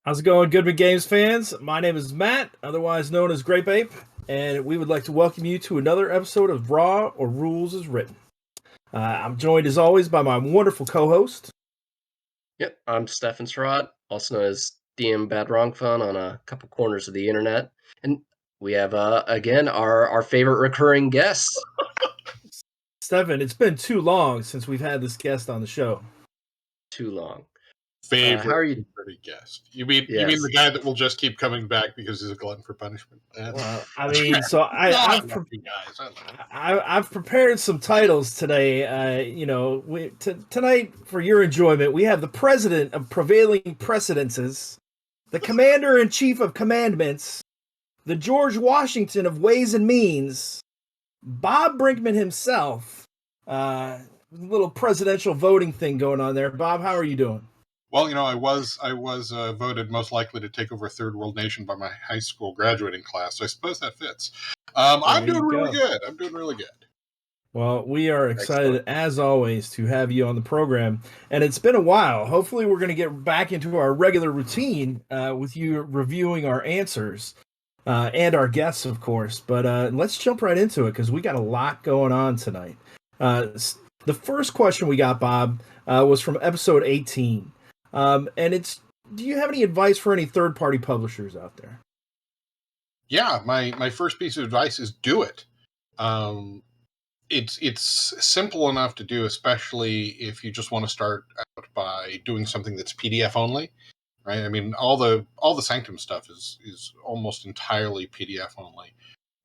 How's it going, Goodman Games fans? My name is Matt, otherwise known as Grape Ape, and we would like to welcome you to another episode of Raw or Rules as Written. I'm joined as always by my wonderful co-host. Yep, I'm Stefan, also known as DM Bad Wrong Fun on a couple corners of the internet. And we have, again, our favorite recurring guest. Stefan, it's been too long since we've had this guest on the show. Too long. Favorite how are you? Guest. You mean the guy that will just keep coming back because he's a glutton for punishment? Well, I mean, so I've prepared some titles today. Tonight for your enjoyment, we have the president of prevailing precedences, the commander-in-chief of commandments, the George Washington of ways and means, Bob Brinkman himself. Little presidential voting thing going on there. Bob, how are you doing? Well, I was voted most likely to take over a third world nation by my high school graduating class, so I suppose that fits. I'm doing really good. Well, we are excited, as always, to have you on the program, and it's been a while. Hopefully, we're going to get back into our regular routine with you reviewing our answers and our guests, of course, but let's jump right into it, because we got a lot going on tonight. The first question we got, Bob, was from episode 18. And it's, do you have any advice for any third-party publishers out there? Yeah, my first piece of advice is do it. It's simple enough to do, especially if you just want to start out by doing something that's PDF only, right? I mean, all the Sanctum stuff is almost entirely PDF only.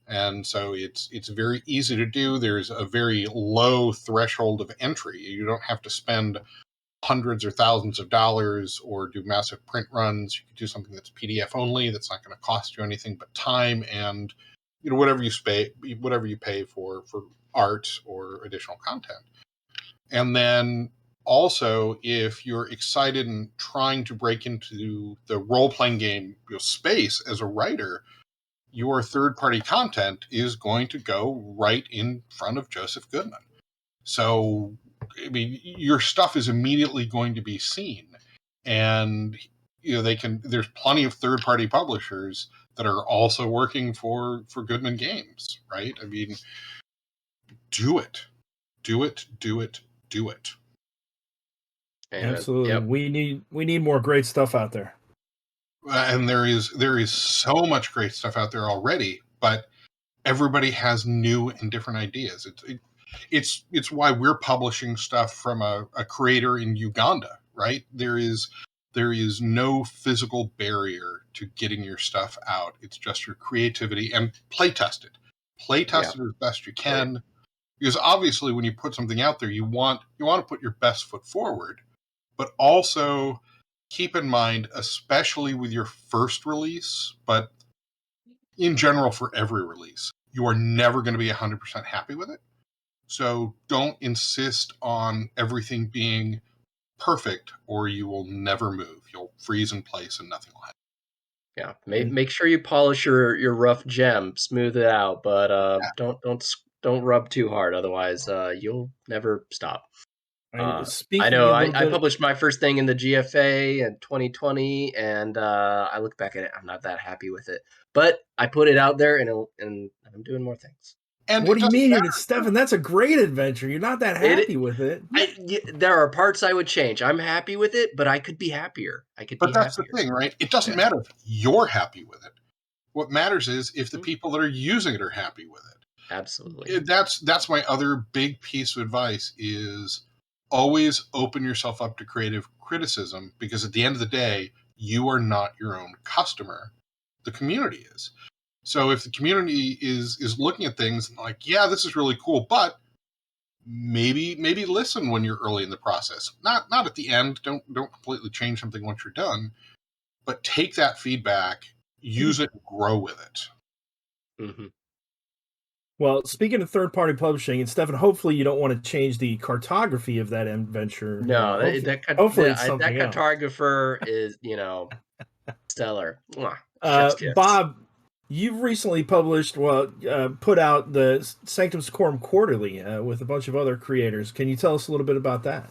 And so it's very easy to do. There's a very low threshold of entry. You don't have to spend hundreds or thousands of dollars or do massive print runs. You can do something that's PDF only. That's not going to cost you anything but time and whatever you pay for art or additional content. And then also, if you're excited and trying to break into the role-playing game space as a writer, your third-party content is going to go right in front of Joseph Goodman. So, I mean, your stuff is immediately going to be seen, and there's plenty of third-party publishers that are also working for Goodman Games, right? I mean, do it. Absolutely. Yep. We need more great stuff out there. And there is so much great stuff out there already, but everybody has new and different ideas. It's why we're publishing stuff from a creator in Uganda, right? There is no physical barrier to getting your stuff out. It's just your creativity, and play test it as best you can. Right. Because obviously when you put something out there, you want to put your best foot forward, but also keep in mind, especially with your first release, but in general for every release, you are never going to be 100% happy with it. So don't insist on everything being perfect, or you will never move. You'll freeze in place and nothing will happen. Yeah, make sure you polish your rough gem, smooth it out, but don't rub too hard, otherwise you'll never stop. I know I published my first thing in the GFA in 2020, and I look back at it, I'm not that happy with it, but I put it out there, and I'm doing more things. And what do you mean, Stefan? That's a great adventure. You're not that happy with it. There are parts I would change. I'm happy with it, but I could be happier. But that's the thing, right? It doesn't matter if you're happy with it. What matters is if the people that are using it are happy with it. Absolutely. That's my other big piece of advice is always open yourself up to creative criticism, because at the end of the day, you are not your own customer. The community is. So if the community is looking at things and like, yeah, this is really cool, but maybe listen when you're early in the process. Not at the end. Don't completely change something once you're done, but take that feedback, use it, and grow with it. Mm-hmm. Well, speaking of third-party publishing, and Stefan, hopefully you don't want to change the cartography of that adventure. No, that cartographer is, stellar. Bob, you've recently published, put out the Sanctum Secorum Quarterly with a bunch of other creators. Can you tell us a little bit about that?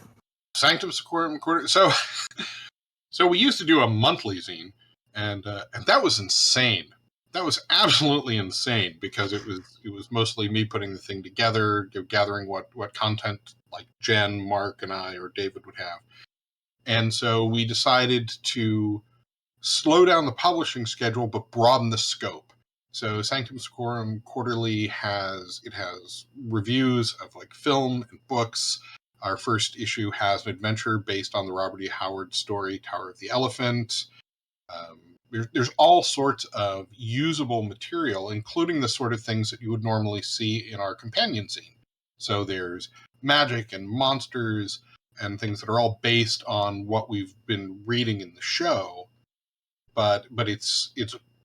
Sanctum Secorum Quarterly. So we used to do a monthly zine, and that was insane. That was absolutely insane because it was mostly me putting the thing together, gathering what content like Jen, Mark, and I or David would have, and so we decided to slow down the publishing schedule but broaden the scope. So Sanctum Sanctorum Quarterly has reviews of like film and books. Our first issue has an adventure based on the Robert E. Howard story Tower of the Elephant. There's all sorts of usable material, including the sort of things that you would normally see in our companion scene. So there's magic and monsters and things that are all based on what we've been reading in the show, but it's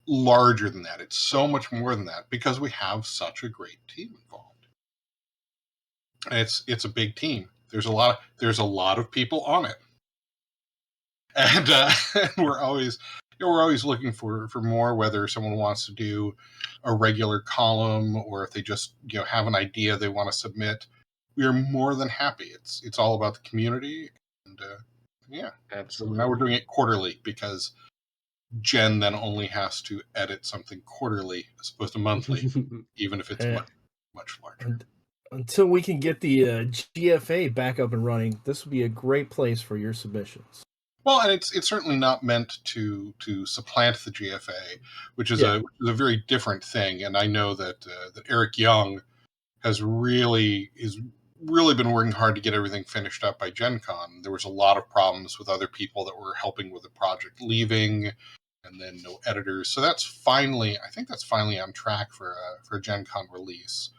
larger than that. It's so much more than that because we have such a great team involved. And it's a big team. There's a lot of people on it, and we're always looking for more. Whether someone wants to do a regular column or if they just have an idea they want to submit, we are more than happy. It's all about the community, and yeah, absolutely. So now we're doing it quarterly because Jen then only has to edit something quarterly as opposed to monthly, even if it's much larger. Until we can get the GFA back up and running, this would be a great place for your submissions. Well, and it's certainly not meant to supplant the GFA, which is a very different thing. And I know that that Eric Young has really been working hard to get everything finished up by Gen Con. There was a lot of problems with other people that were helping with the project leaving, and then no editors. So that's finally on track for a Gen Con release,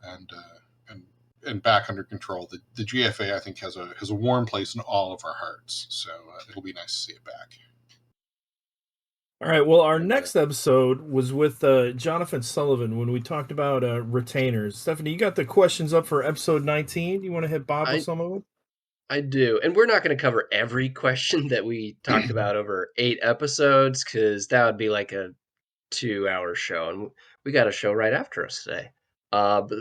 and back under control. The GFA, I think, has a warm place in all of our hearts. So it'll be nice to see it back. All right. Well, our next episode was with Jonathan Sullivan when we talked about retainers. Stephanie, you got the questions up for episode 19. You want to hit Bob with some of them? I do. And we're not going to cover every question that we talked about over 8 episodes, because that would be like a 2-hour show. And we got a show right after us today. But,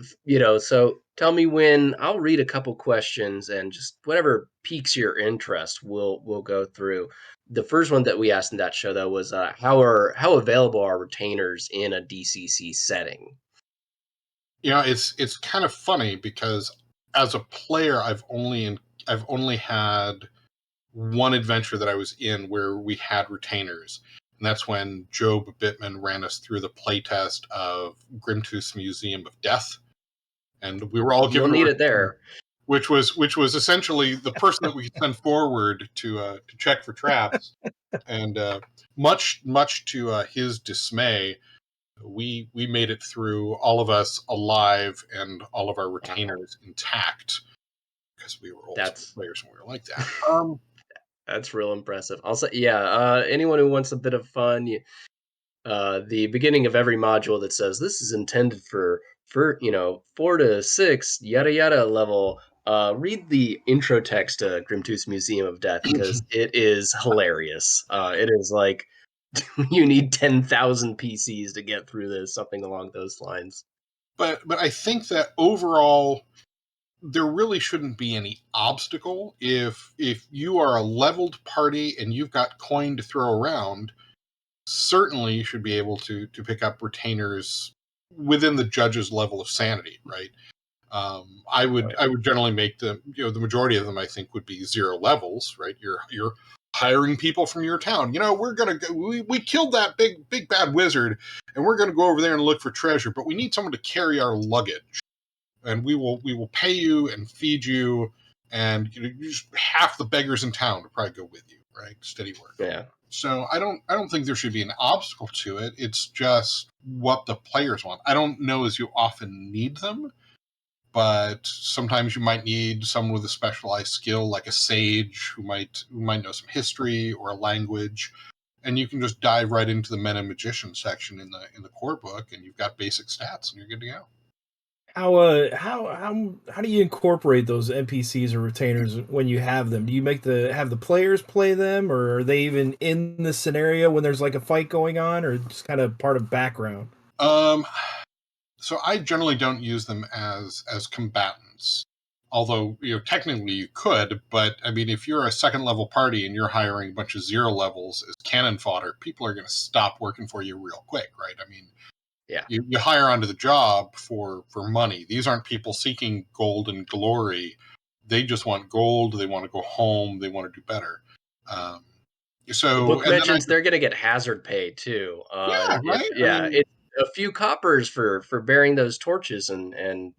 so tell me when. I'll read a couple questions, and just whatever piques your interest, we'll go through. The first one that we asked in that show, though, was how available are retainers in a DCC setting? It's kind of funny because as a player, I've only had one adventure that I was in where we had retainers. And that's when Job Bittman ran us through the playtest of Grimtooth's Museum of Death. And we were all given it there. Which was essentially the person that we could send forward to check for traps. And much to his dismay, we made it through, all of us alive and all of our retainers intact, because we were old players and we were like that. That's real impressive. Also, anyone who wants a bit of fun, the beginning of every module that says this is intended for 4 to 6 yada yada level. Read the intro text to Grimtooth's Museum of Death, because it is hilarious. It is like you need 10,000 PCs to get through this, something along those lines. But I think that overall, there really shouldn't be any obstacle. If you are a leveled party and you've got coin to throw around, certainly you should be able to pick up retainers within the judge's level of sanity, right? I would generally make them, the majority of them, I think, would be 0 levels, right? You're hiring people from your town. We're gonna go, we killed that big bad wizard, and we're gonna go over there and look for treasure, but we need someone to carry our luggage. And we will pay you and feed you, and just half the beggars in town will probably go with you, right? Steady work. Yeah. So I don't think there should be an obstacle to it. It's just what the players want. I don't know as you often need them, but sometimes you might need someone with a specialized skill, like a sage who might know some history or a language, and you can just dive right into the Men and Magician section in the core book, and you've got basic stats, and you're good to go. How do you incorporate those NPCs or retainers when you have them? Do you have the players play them, or are they even in the scenario when there's like a fight going on, or just kind of part of background? So I generally don't use them as combatants. Although, technically you could, but I mean, if you're a second level party and you're hiring a bunch of 0 levels as cannon fodder, people are going to stop working for you real quick, right? I mean, yeah, you hire onto the job for money. These aren't people seeking gold and glory. They just want gold. They want to go home. They want to do better. The book mentions they're going to get hazard pay too. Right? It's a few coppers for bearing those torches and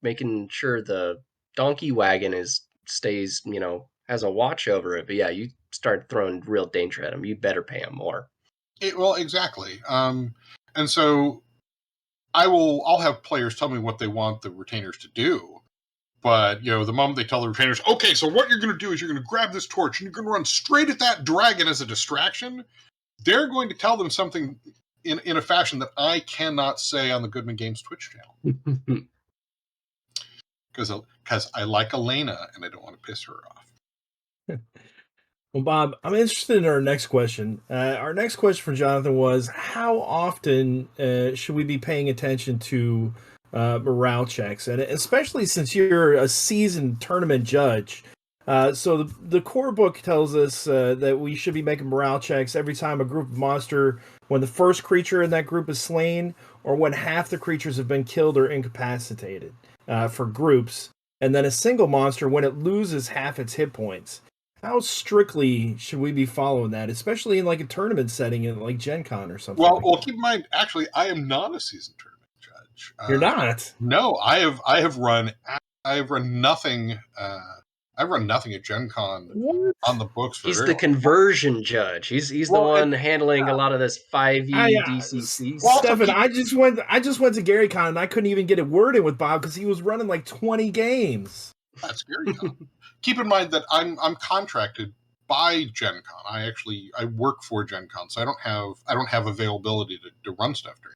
making sure the donkey wagon stays has a watch over it. But yeah, you start throwing real danger at them, you better pay them more. Well, exactly. And so I'll have players tell me what they want the retainers to do. But, the moment they tell the retainers, okay, so what you're going to do is you're going to grab this torch and you're going to run straight at that dragon as a distraction, they're going to tell them something in a fashion that I cannot say on the Goodman Games Twitch channel. Because I like Elena and I don't want to piss her off. Well, Bob, I'm interested in our next question. Our next question from Jonathan was, how often should we be paying attention to morale checks? And especially since you're a seasoned tournament judge. So the core book tells us that we should be making morale checks every time a group of monster, when the first creature in that group is slain, or when half the creatures have been killed or incapacitated for groups. And then a single monster when it loses half its hit points. How strictly should we be following that, especially in like a tournament setting in like Gen Con or something? Well, keep in mind, actually, I am not a seasoned tournament judge. You're not? No, I have run nothing. I've run nothing at Gen Con on the books. He's the conversion judge. He's the one handling a lot of this 5e DCC. Well, Stefan, I just went to Gary Con and I couldn't even get a word in with Bob because he was running like 20 games. That's Gary Con. Keep in mind that I'm contracted by Gen Con. I work for Gen Con, so I don't have availability to run stuff during.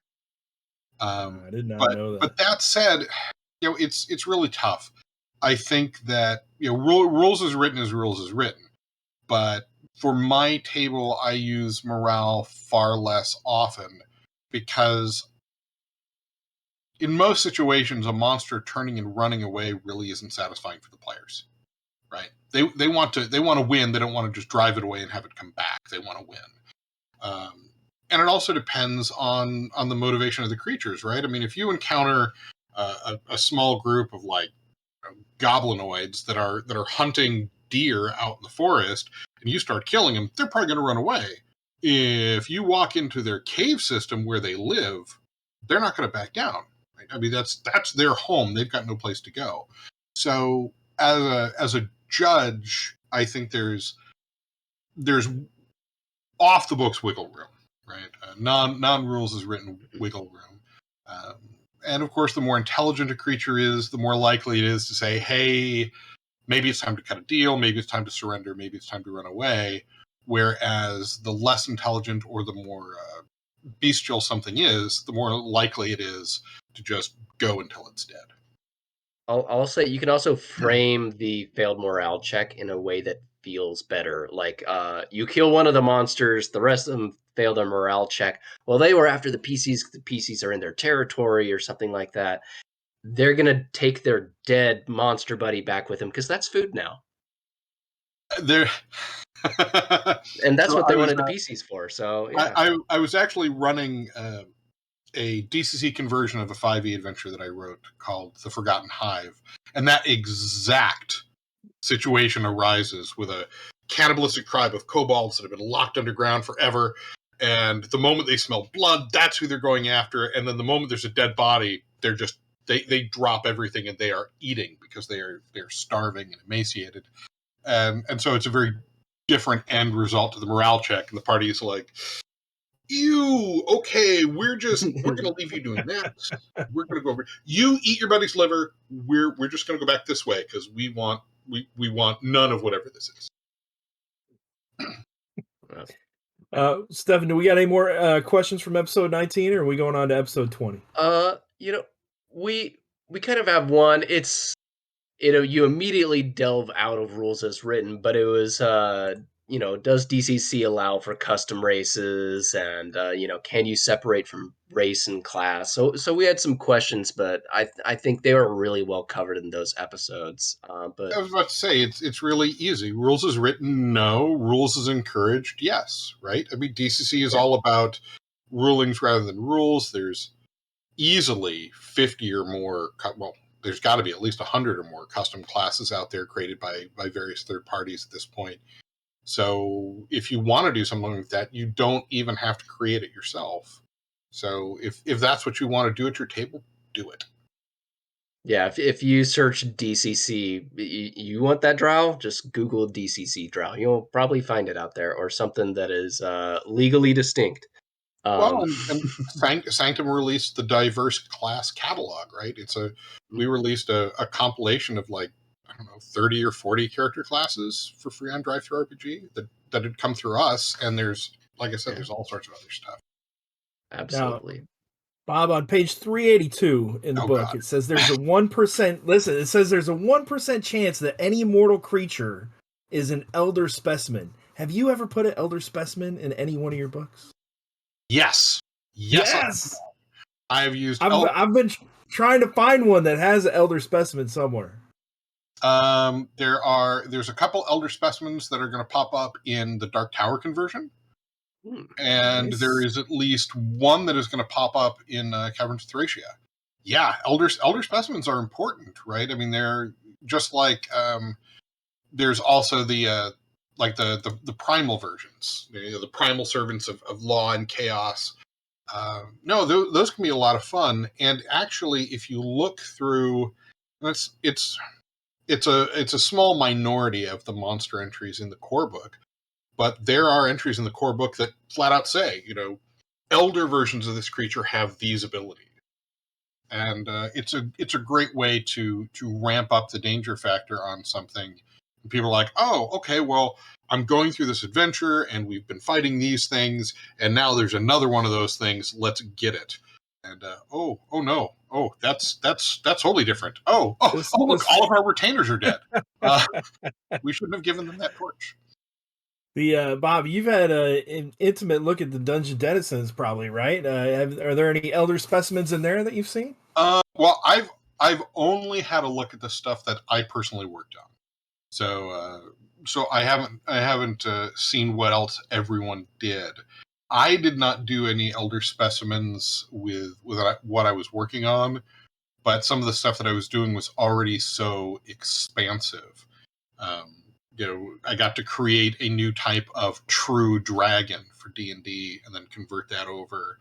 I did not know that. But that said, it's really tough. I think that rules is written, but for my table, I use morale far less often because in most situations, a monster turning and running away really isn't satisfying for the players, right? They want to win. They don't want to just drive it away and have it come back. They want to win. And it also depends on the motivation of the creatures, right? I mean, if you encounter a small group of like goblinoids that are hunting deer out in the forest, and you start killing them, they're probably going to run away. If you walk into their cave system where they live, they're not going to back down. Right? I mean, that's their home. They've got no place to go. So as a judge, I think there's off the books wiggle room, right? Non rules is written wiggle room. And of course, the more intelligent a creature is, the more likely it is to say, hey, maybe it's time to cut a deal, maybe it's time to surrender, maybe it's time to run away. Whereas the less intelligent or the more bestial something is, the more likely it is to just go until it's dead. I'll say you can also frame the failed morale check in a way that feels better. Like you kill one of the monsters, the rest of them fail their morale check. Well, they were after the PCs. The PCs are in their territory or something like that. They're going to take their dead monster buddy back with them because that's food now. And that's what they wanted the PCs for. So yeah. I was actually running a DCC conversion of a 5e adventure that I wrote called The Forgotten Hive. And that exact situation arises with a cannibalistic tribe of kobolds that have been locked underground forever. And the moment they smell blood, that's who they're going after. And then the moment there's a dead body, they're just they drop everything and they are eating because they're starving and emaciated. And so it's a very different end result to the morale check. And the party is like, ew, okay, we're going to leave you doing that. We're going to go over. You eat your buddy's liver. We're just going to go back this way because we want none of whatever this is. Stefan, do we got any more questions from episode 19, or are we going on to episode 20? We kind of have one. It's you immediately delve out of rules as written, but it was does DCC allow for custom races, and can you separate from race and class? So we had some questions, but I think they were really well covered in those episodes. But I was about to say it's really easy. Rules is written, no. Rules is encouraged, yes. Right? I mean, DCC is all about rulings rather than rules. There's easily 50 or more. Well, there's got to be at least 100 or more custom classes out there created by various third parties at this point. So if you want to do something like that, you don't even have to create it yourself. So if that's what you want to do at your table, do it. Yeah, if you search DCC, you want that drow, just Google DCC drow. You'll probably find it out there, or something that is legally distinct. Well, and Sanctum released the diverse class catalog, right? We released a compilation of like, I don't know, 30 or 40 character classes for free on DriveThruRPG that had come through us. And there's, like I said, there's all sorts of other stuff. Absolutely. Now, Bob, on page 382 in the book, God. it says there's a 1%, listen, it says there's a 1% chance that any mortal creature is an elder specimen. Have you ever put an elder specimen in any one of your books? Yes. I've used. I've been trying to find one that has an elder specimen somewhere. There's a couple elder specimens that are going to pop up in the Dark Tower conversion. And nice. There is at least one that is going to pop up in Caverns of Thracia. Yeah, elder specimens are important, right? I mean, they're just like there's also the primal versions, the primal servants of law and chaos. No, those can be a lot of fun. And actually, if you look through, it's a small minority of the monster entries in the core book. But there are entries in the core book that flat out say, elder versions of this creature have these abilities. And it's a great way to ramp up the danger factor on something. And people are like, oh, okay, well, I'm going through this adventure and we've been fighting these things, and now there's another one of those things. Let's get it. And oh no, that's wholly different. Look, all of our retainers are dead. We shouldn't have given them that torch. Bob, you've had an intimate look at the Dungeon Denizens, probably, right? Are there any elder specimens in there that you've seen? Well, I've only had a look at the stuff that I personally worked on, so I haven't seen what else everyone did. I did not do any elder specimens with what I was working on, but some of the stuff that I was doing was already so expansive. I got to create a new type of true dragon for D&D and then convert that over,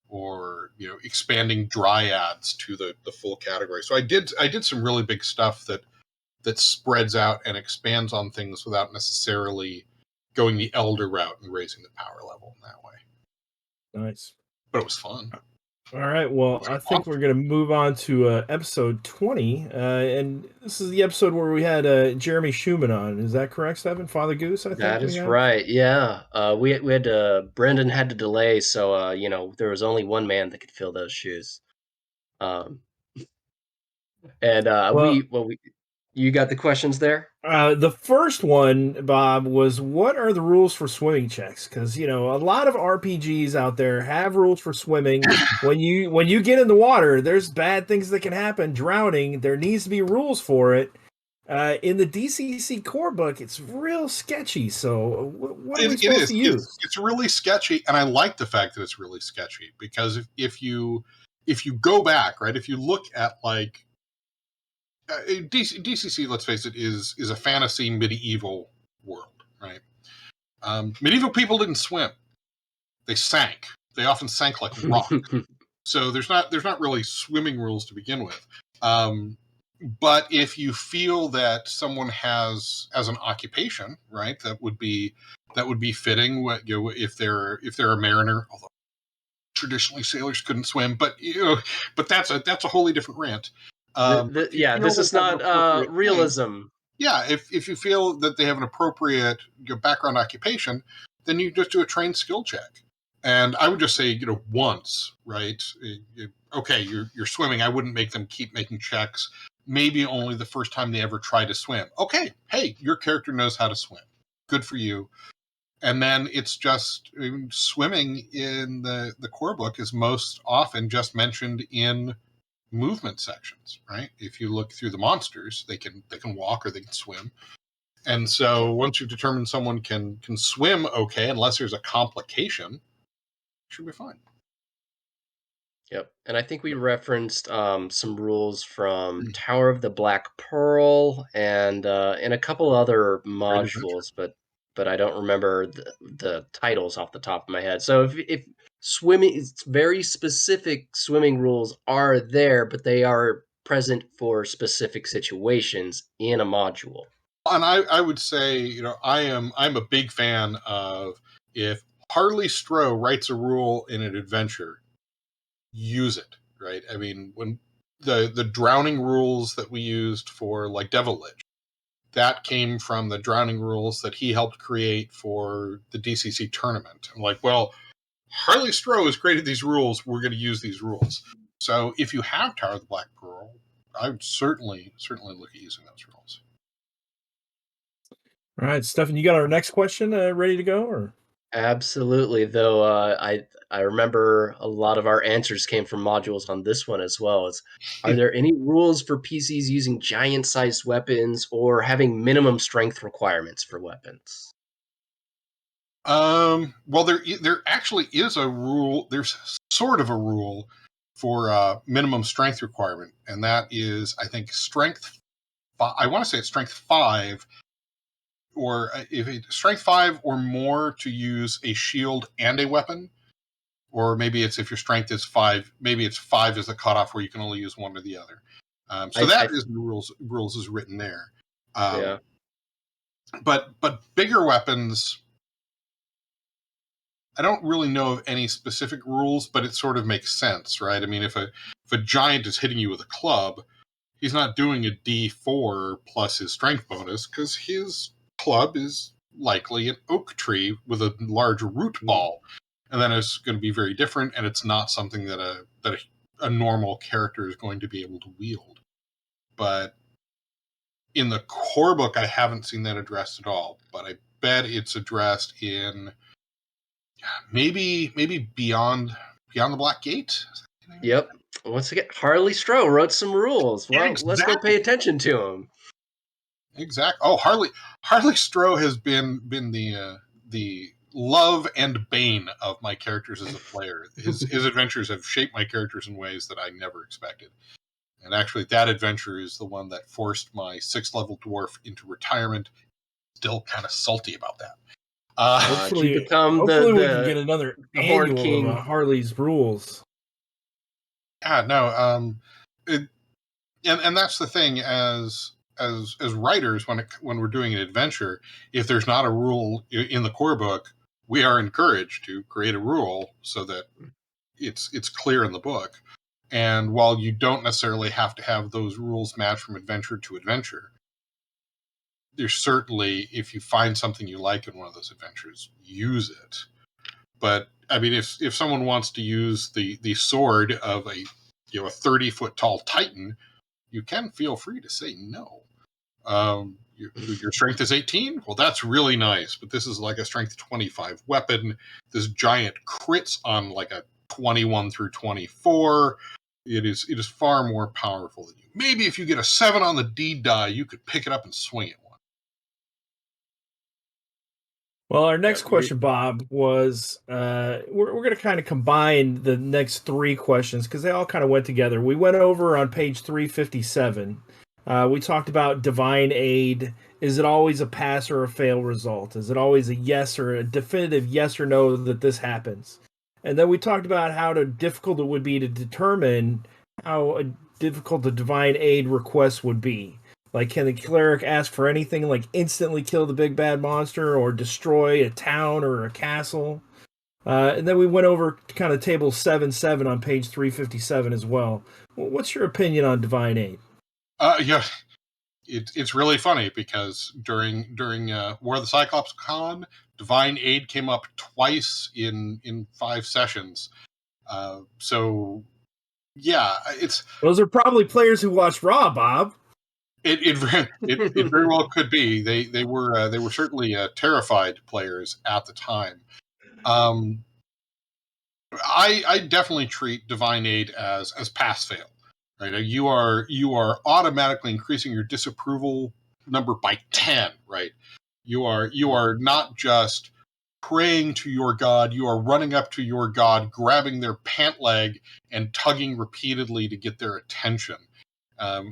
or expanding dryads to the full category. So I did some really big stuff that spreads out and expands on things without necessarily going the elder route and raising the power level in that way. Nice. But it was fun. All right, well, I think we're going to move on to episode 20, and this is the episode where we had Jeremy Schumann on. Is that correct, Stefan? Father Goose, I think? That is right, yeah. We had Brendan had to delay, so, there was only one man that could fill those shoes. You got the questions there? The first one, Bob, was what are the rules for swimming checks? Because a lot of RPGs out there have rules for swimming. when you get in the water, there's bad things that can happen. Drowning, there needs to be rules for it. In the DCC core book, it's real sketchy. So what are we supposed to use? It's really sketchy, and I like the fact that it's really sketchy because if you go back, right, if you look at like. DCC, let's face it, is a fantasy medieval world, right? Medieval people didn't swim; they sank. They often sank like rock. So there's not really swimming rules to begin with. But if you feel that someone has as an occupation, right, that would be fitting. If they're a mariner, although traditionally sailors couldn't swim, but that's a wholly different rant. This is not realism. Yeah, if you feel that they have an appropriate background occupation, then you just do a trained skill check. And I would just say, once, right? Okay, you're swimming. I wouldn't make them keep making checks. Maybe only the first time they ever try to swim. Okay, hey, your character knows how to swim. Good for you. And then it's just swimming in the core book is most often just mentioned in movement sections, right? If you look through the monsters, they can walk or they can swim. And so once you've determined someone can swim okay, unless there's a complication, should be fine. Yep. And I think we referenced some rules from Tower of the Black Pearl and a couple other modules, but I don't remember the titles off the top of my head. So if swimming, it's very specific swimming rules are there, but they are present for specific situations in a module. And I would say, I'm a big fan of, if Harley Stroh writes a rule in an adventure, use it, right? I mean, when the drowning rules that we used for like Devil Lich, that came from the drowning rules that he helped create for the DCC tournament. I'm like, well, Harley Stroh has created these rules. We're going to use these rules. So if you have Tower of the Black Pearl, I would certainly look at using those rules. All right, Stefan, you got our next question ready to go, or? Absolutely, though I remember a lot of our answers came from modules on this one as well. Are there any rules for PCs using giant-sized weapons or having minimum strength requirements for weapons? Well, there actually is a rule. There's sort of a rule for minimum strength requirement, and that is, I think, strength. I want to say it's strength 5. Or if it's strength 5 or more to use a shield and a weapon, or maybe it's if your strength is 5, maybe it's 5 is the cutoff where you can only use one or the other. So that is the rules is written there. Yeah. But bigger weapons, I don't really know of any specific rules, but it sort of makes sense, right? I mean, if a giant is hitting you with a club, he's not doing a D4 plus his strength bonus because his club is likely an oak tree with a large root ball, and then it's going to be very different, and it's not something that a normal character is going to be able to wield. But in the core book, I haven't seen that addressed at all, but I bet it's addressed in maybe Beyond the Black Gate. Yep. Once again, Harley Stroh wrote some rules. Well, Exactly. Let's go pay attention to him. Exactly. Oh, Harley Stroh has been the love and bane of my characters as a player. His adventures have shaped my characters in ways that I never expected. And actually, that adventure is the one that forced my 6th level dwarf into retirement. Still kind of salty about that. Hopefully we can get another annual of Harley's rules. Yeah, no. And that's the thing as writers, when we're doing an adventure, if there's not a rule in the core book, we are encouraged to create a rule so that it's clear in the book. And while you don't necessarily have to have those rules match from adventure to adventure, there's certainly, if you find something you like in one of those adventures, use it. But I mean, if someone wants to use the sword of a 30-foot tall Titan, you can feel free to say no. Your strength is 18? Well, that's really nice, but this is like a strength 25 weapon. This giant crits on like a 21 through 24. It is far more powerful than you. Maybe if you get a 7 on the D die, you could pick it up and swing it one. Well, our next question, Bob, was we're going to kind of combine the next 3 questions because they all kind of went together. We went over on page 357. We talked about divine aid. Is it always a pass or a fail result? Is it always a yes or a definitive yes or no that this happens? And then we talked about how difficult it would be to determine how difficult the divine aid request would be. Like, can the cleric ask for anything, like instantly kill the big bad monster or destroy a town or a castle? And then we went over kind of table 7.7 on page 357 as well. What's your opinion on divine aid? Yeah, it's really funny because during War of the Cyclops Con, divine aid came up twice in 5 sessions. So yeah, those are probably players who watch Raw, Bob. It very well could be. They were certainly terrified players at the time. I definitely treat Divine Aid as pass fail. Right, you are automatically increasing your disapproval number by 10. Right, you are not just praying to your god, you are running up to your god, grabbing their pant leg and tugging repeatedly to get their attention.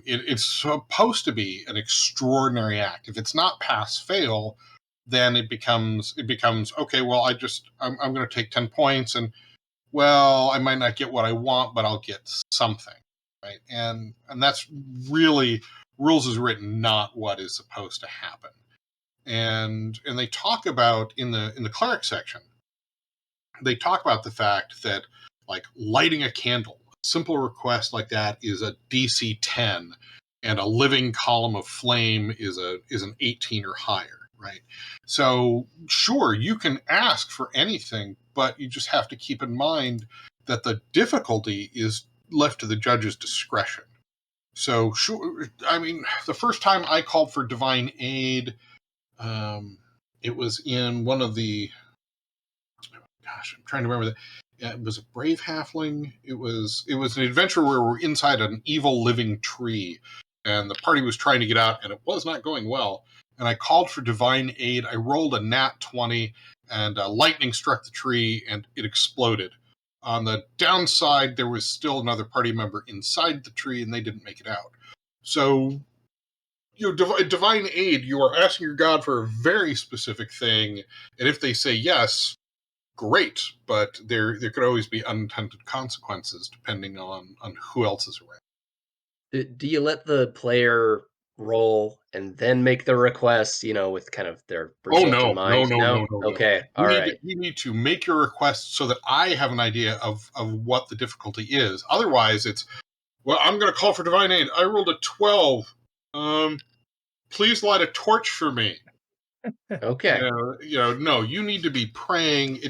It's supposed to be an extraordinary act. If it's not pass fail, then it becomes okay. Well, I'm going to take 10 points, and well, I might not get what I want, but I'll get something, right? And that's really, rules is written, not what is supposed to happen. And they talk about in the cleric section, they talk about the fact that like lighting a candle, a simple request like that is a DC 10, and a living column of flame is an 18 or higher. Right. So sure, you can ask for anything, but you just have to keep in mind that the difficulty is left to the judge's discretion. So sure, I mean, the first time I called for Divine Aid, it was in one of the, gosh, I'm trying to remember that. It was a brave halfling. It was an adventure where we're inside an evil living tree, and the party was trying to get out, and it was not going well. And I called for Divine Aid. I rolled a nat 20, and lightning struck the tree, and it exploded. On the downside, there was still another party member inside the tree, and they didn't make it out. So, Divine Aid, you are asking your god for a very specific thing, and if they say yes, great, but there could always be unintended consequences depending on who else is around. Do you let the player roll and then make the request, with kind of their result in mind? No. Okay, all right. You need to make your request so that I have an idea of what the difficulty is. Otherwise, it's, well, I'm going to call for Divine Aid. I rolled a 12. Please light a torch for me. Okay. No, you need to be praying.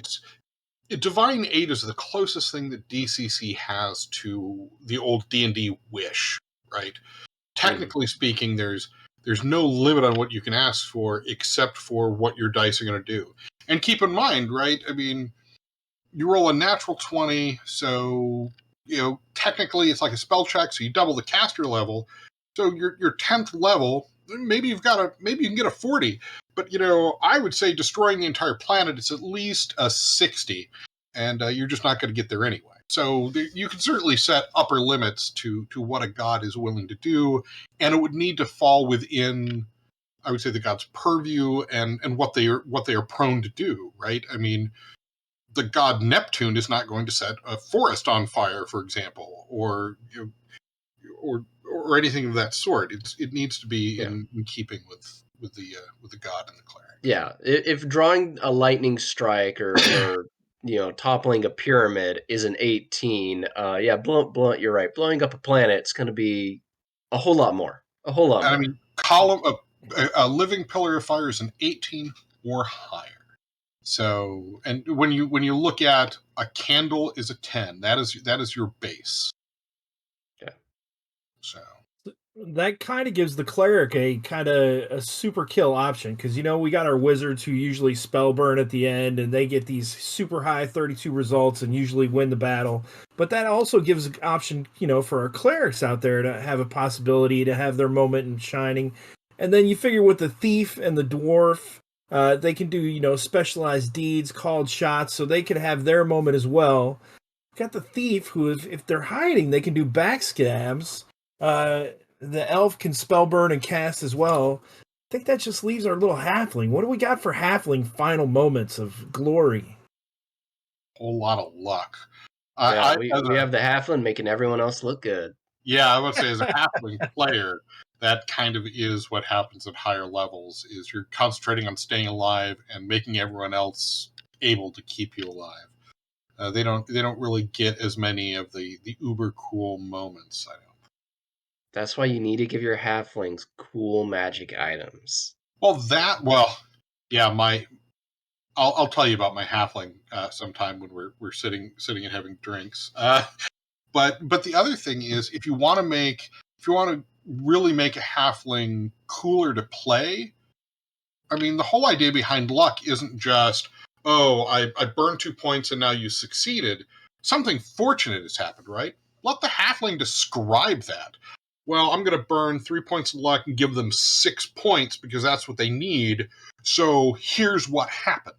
Divine Aid is the closest thing that DCC has to the old D&D wish, right? Technically speaking, there's no limit on what you can ask for except for what your dice are going to do. And keep in mind, right? I mean, you roll a natural 20, so technically it's like a spell check, so you double the caster level. So your 10th level, maybe you can get a 40. But I would say destroying the entire planet is at least a 60, and you're just not going to get there anyway. So you can certainly set upper limits to what a god is willing to do, and it would need to fall within, I would say, the god's purview and what they are prone to do. Right? I mean, the god Neptune is not going to set a forest on fire, for example, or anything of that sort. It needs to be in keeping with the god and the cleric. Yeah, if drawing a lightning strike or toppling a pyramid is an 18, you're right. Blowing up a planet, it's going to be a whole lot more. A whole lot more. I mean, a living pillar of fire is an 18 or higher. So, and when you look at a candle is a 10, that is your base. Yeah. So that kind of gives the cleric a super kill option, because we got our wizards who usually spellburn at the end, and they get these super high 32 results and usually win the battle. But that also gives an option, for our clerics out there to have a possibility to have their moment in shining. And then you figure with the thief and the dwarf, they can do specialized deeds, called shots, so they can have their moment as well. Got the thief who, if they're hiding, they can do backstabs. The elf can spellburn and cast as well. I think that just leaves our little halfling. What do we got for halfling final moments of glory? A whole lot of luck. We have the halfling making everyone else look good. Yeah, I would say as a halfling player, that kind of is what happens at higher levels, is you're concentrating on staying alive and making everyone else able to keep you alive. They don't really get as many of the uber cool moments, I don't. That's why you need to give your halflings cool magic items. Well, yeah, I'll tell you about my halfling sometime when we're sitting and having drinks. But the other thing is, if you want to really make a halfling cooler to play. I mean, the whole idea behind luck isn't just, oh, I burned 2 points and now you succeeded. Something fortunate has happened, right? Let the halfling describe that. Well, I'm going to burn 3 points of luck and give them 6 points because that's what they need. So here's what happened.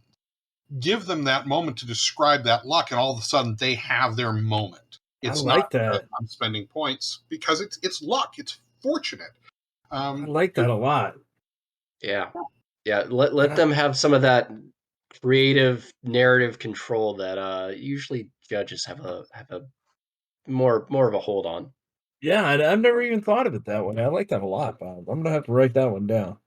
Give them that moment to describe that luck, and all of a sudden they have their moment. It's I like not that. I'm spending points because it's luck. It's fortunate. I like that a lot. Yeah. Let them have some of that creative narrative control that usually judges have a more of a hold on. Yeah, I've never even thought of it that way. I like that a lot, Bob. I'm gonna have to write that one down.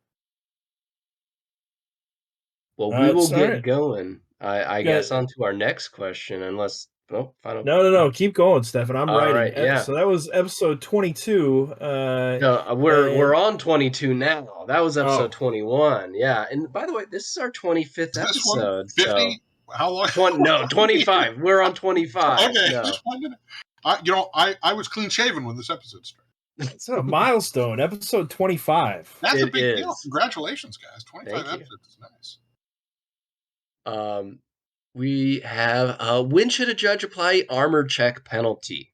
Well, we will get right. going. I guess on to our next question, unless final. No. Keep going, Stefan. I'm All writing. right, yeah. So that was episode 22. No, we're on 22 now. That was episode 21. Yeah, and by the way, this is our 25th episode. 50? So how long? No, 25. We're on 25. Okay, no. just wondered. I was clean shaven when this episode started. It's a milestone, episode 25. That's a big deal. Congratulations, guys. 25 episodes is nice. We have when should a judge apply armor check penalty?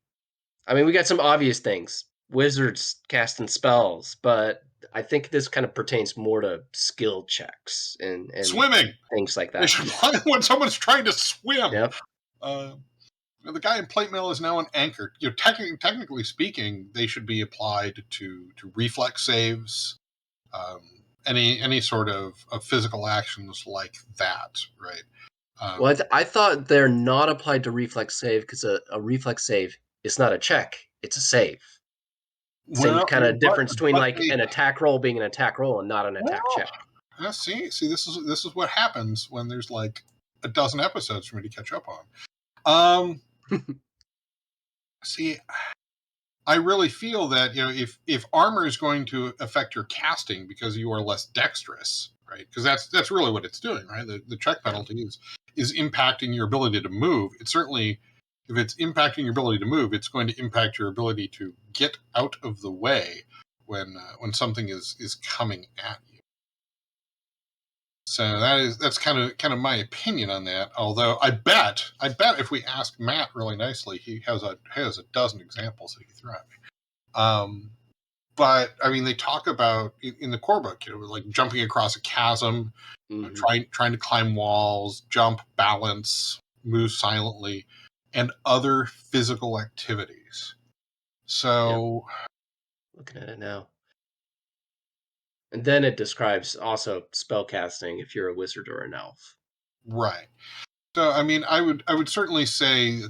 I mean, we got some obvious things. Wizards casting spells, but I think this kind of pertains more to skill checks and swimming, things like that. They should apply when someone's trying to swim. Yep. The guy in plate mail is now an anchor. Technically speaking, they should be applied to reflex saves, any sort of physical actions like that, right? Well, I thought they're not applied to reflex save because a reflex save is not a check; it's a save. Same kind of difference between an attack roll being an attack roll and not an attack check. See, this is what happens when there's like a dozen episodes for me to catch up on. See, I really feel that if armor is going to affect your casting because you are less dexterous, right? Because that's really what it's doing, right? The check penalty is impacting your ability to move. It certainly, if it's impacting your ability to move, it's going to impact your ability to get out of the way when something is coming at you. So that's kind of my opinion on that. Although I bet if we ask Matt really nicely, he has a dozen examples that he can throw at me. But I mean, they talk about in the core book, like jumping across a chasm, trying to climb walls, jump, balance, move silently, and other physical activities. So, looking at it now. And then it describes also spellcasting if you're a wizard or an elf. Right. So, I mean, I would certainly say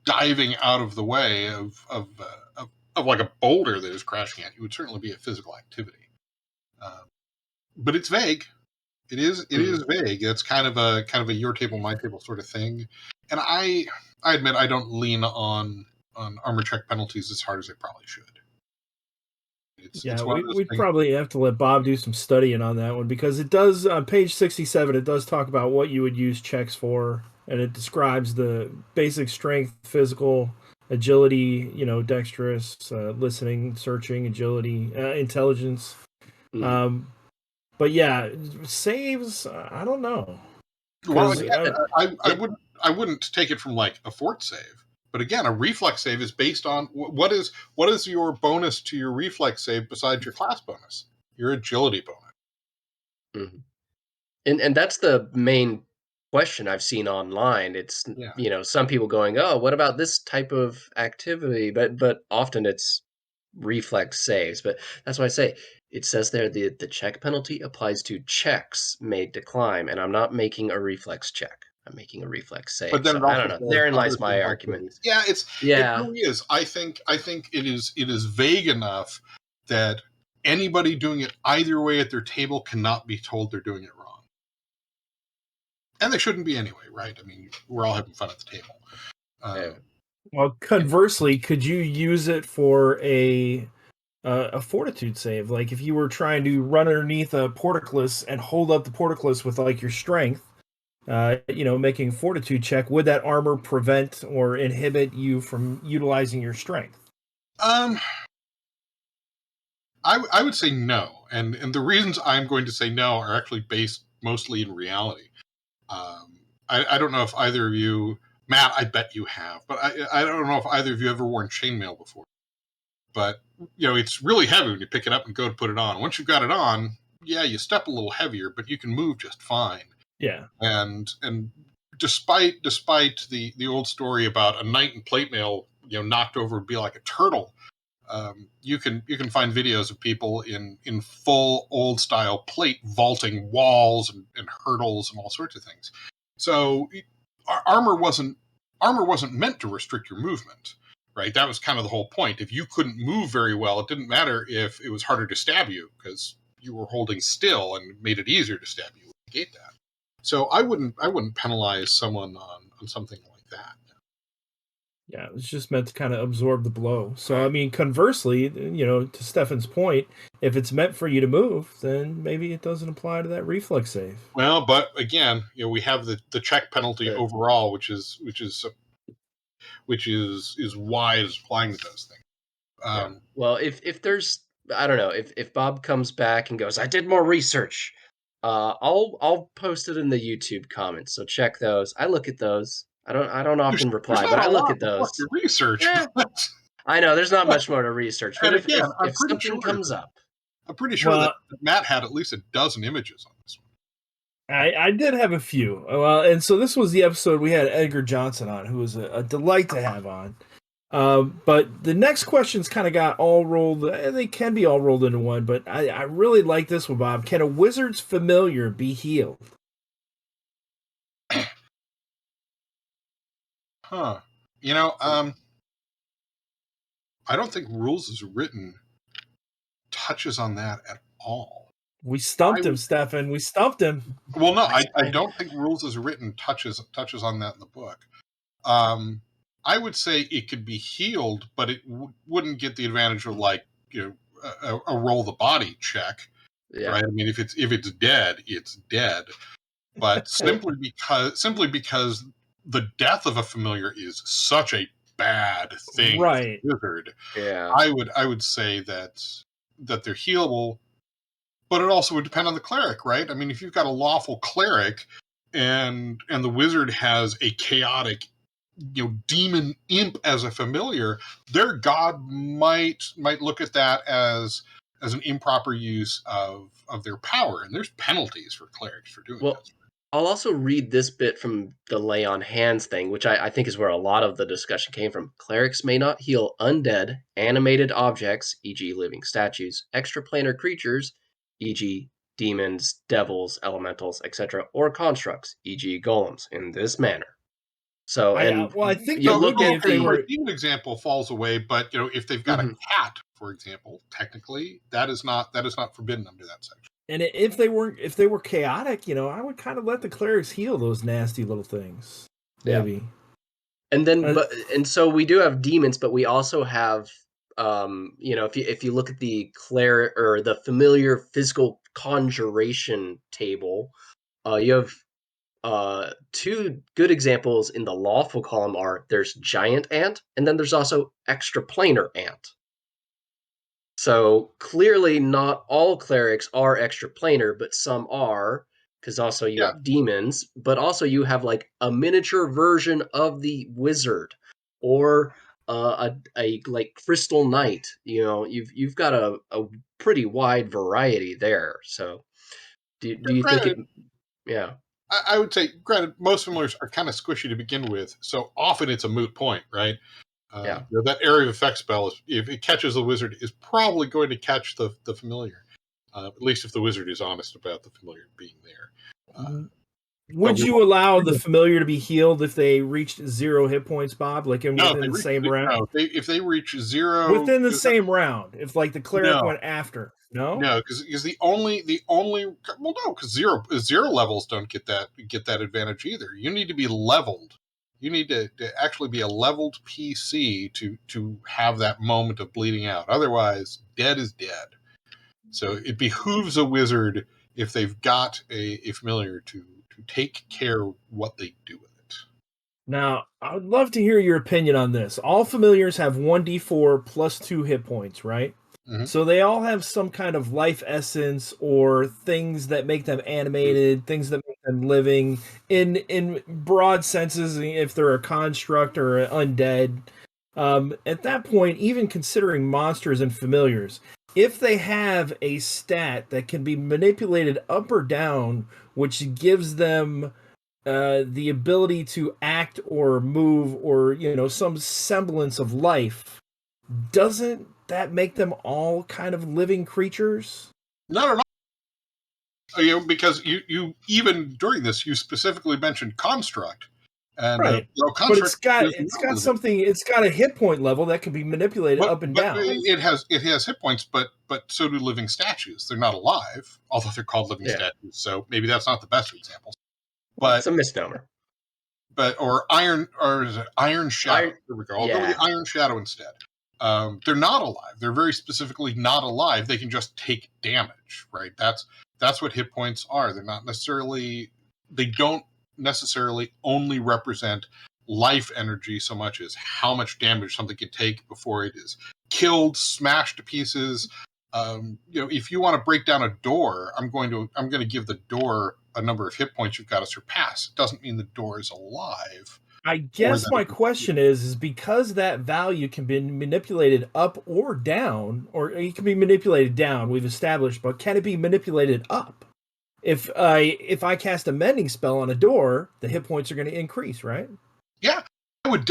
diving out of the way of like a boulder that is crashing at you would certainly be a physical activity. But it's vague. It is vague. It's kind of a your table, my table sort of thing. And I admit I don't lean on armor check penalties as hard as I probably should. We'd probably have to let Bob do some studying on that one because it does on page 67. It does talk about what you would use checks for, and it describes the basic strength, physical, agility, dexterous, listening, searching, agility, intelligence. But yeah, saves. I don't know. Well, I wouldn't take it from like a fort save. But again, a reflex save is based on what is your bonus to your reflex save besides your class bonus? Your agility bonus. And that's the main question I've seen online. It's some people going, oh, what about this type of activity? But often it's reflex saves. But that's why I say it says there the check penalty applies to checks made to climb, and I'm not making a reflex check. I'm making a reflex save. But then I don't know. Therein lies my argument. Yeah, it really is. I think it is vague enough that anybody doing it either way at their table cannot be told they're doing it wrong. And they shouldn't be anyway, right? I mean, we're all having fun at the table. Well, conversely, could you use it for a fortitude save? Like if you were trying to run underneath a portcullis and hold up the portcullis with like your strength, making a fortitude check, would that armor prevent or inhibit you from utilizing your strength? I would say no, and the reasons I'm going to say no are actually based mostly in reality. I don't know if either of you, Matt, I bet you have, but I don't know if either of you ever worn chainmail before. But it's really heavy when you pick it up and go to put it on. Once you've got it on, yeah, you step a little heavier, but you can move just fine. Yeah. And despite the old story about a knight in plate mail, knocked over would be like a turtle. You can find videos of people in full old style plate vaulting walls and hurdles and all sorts of things. So armor wasn't meant to restrict your movement, right? That was kind of the whole point. If you couldn't move very well, it didn't matter if it was harder to stab you because you were holding still and made it easier to stab you. Negate that. So I wouldn't penalize someone on something like that. Yeah, it's just meant to kind of absorb the blow. So, I mean, conversely, to Stefan's point, if it's meant for you to move, then maybe it doesn't apply to that reflex save. Well, but again, we have the check penalty overall, which is why it's applying to those things. Well, if there's, I don't know, if Bob comes back and goes, I did more research, I'll post it in the YouTube comments. So check those. I look at those. I don't often reply, but I look at those. Research. Yeah. I know there's not much more to research, but if something sure comes up, I'm pretty sure that Matt had at least a dozen images on this one. I did have a few. Well, and so this was the episode we had Edgar Johnson on, who was a delight to have on. But the next questions kind of got all rolled. They can be all rolled into one, but I really like this one, Bob. Can a wizard's familiar be healed? Huh. I don't think Rules as Written touches on that at all. We stumped him, Stefan. We stumped him. Well, no, I don't think Rules as Written touches on that in the book. I would say it could be healed, but it wouldn't get the advantage of a roll the body check, right? I mean, if it's dead, it's dead. But simply because the death of a familiar is such a bad thing, right? For wizard, yeah. I would say that they're healable, but it also would depend on the cleric, right? I mean, if you've got a lawful cleric and the wizard has a chaotic, demon imp as a familiar, their god might look at that as an improper use of their power, and there's penalties for clerics for doing that. I'll also read this bit from the lay on hands thing, which I think is where a lot of the discussion came from. Clerics may not heal undead, animated objects, e.g. living statues, extraplanar creatures, e.g. demons, devils, elementals, etc., or constructs, e.g. golems, in this manner. So, I think you look at the demon example falls away, but if they've got a cat, for example, technically that is not forbidden under that section. And if they were chaotic, I would kind of let the clerics heal those nasty little things. Maybe. Yeah. And then, so we do have demons, but we also have, if you look at the cleric or the familiar physical conjuration table, you have two good examples in the lawful column are there's giant ant, and then there's also extraplanar ant. So clearly not all clerics are extraplanar, but some are, because also you have demons, but also you have like a miniature version of the wizard or a like crystal knight. You've got a pretty wide variety there. So do you think it? Yeah. I would say, granted, most familiars are kind of squishy to begin with, so often it's a moot point, right? That area of effect spell, if it catches the wizard, is probably going to catch the familiar. At least if the wizard is honest about the familiar being there. Would you allow the familiar to be healed if they reached 0 hit points, Bob? Like within the same round? No, if they reach 0 within the same round, if like the cleric went after. No, because zero levels don't get that advantage either. You need to be leveled. You need to actually be a leveled PC to have that moment of bleeding out. Otherwise, dead is dead. So it behooves a wizard, if they've got a familiar, to take care of what they do with it. Now, I would love to hear your opinion on this. All familiars have 1d4 plus 2 hit points, right? Mm-hmm. So they all have some kind of life essence or things that make them animated, things that make them living in broad senses, if they're a construct or an undead. At that point, even considering monsters and familiars, if they have a stat that can be manipulated up or down, which gives them the ability to act or move or, some semblance of life, doesn't that make them all kind of living creatures? Not at all. Because you even during this, you specifically mentioned construct. And right. construct But it's got something. It's got a hit point level that can be manipulated up and down. It has hit points, but so do living statues. They're not alive, although they're called living statues. So maybe that's not the best example. But it's a misnomer. Or is it Iron Shadow? There we go. I'll go with the Iron Shadow instead. They're not alive. They're very specifically not alive. They can just take damage, right? That's what hit points are. They're not necessarily. They don't necessarily only represent life energy so much as how much damage something can take before it is killed, smashed to pieces. If you want to break down a door, I'm going to give the door a number of hit points you've got to surpass. It doesn't mean the door is alive. I guess my question is because that value can be manipulated up or down, or it can be manipulated down, we've established, but can it be manipulated up? If I cast a mending spell on a door, the hit points are going to increase, right? Yeah, I would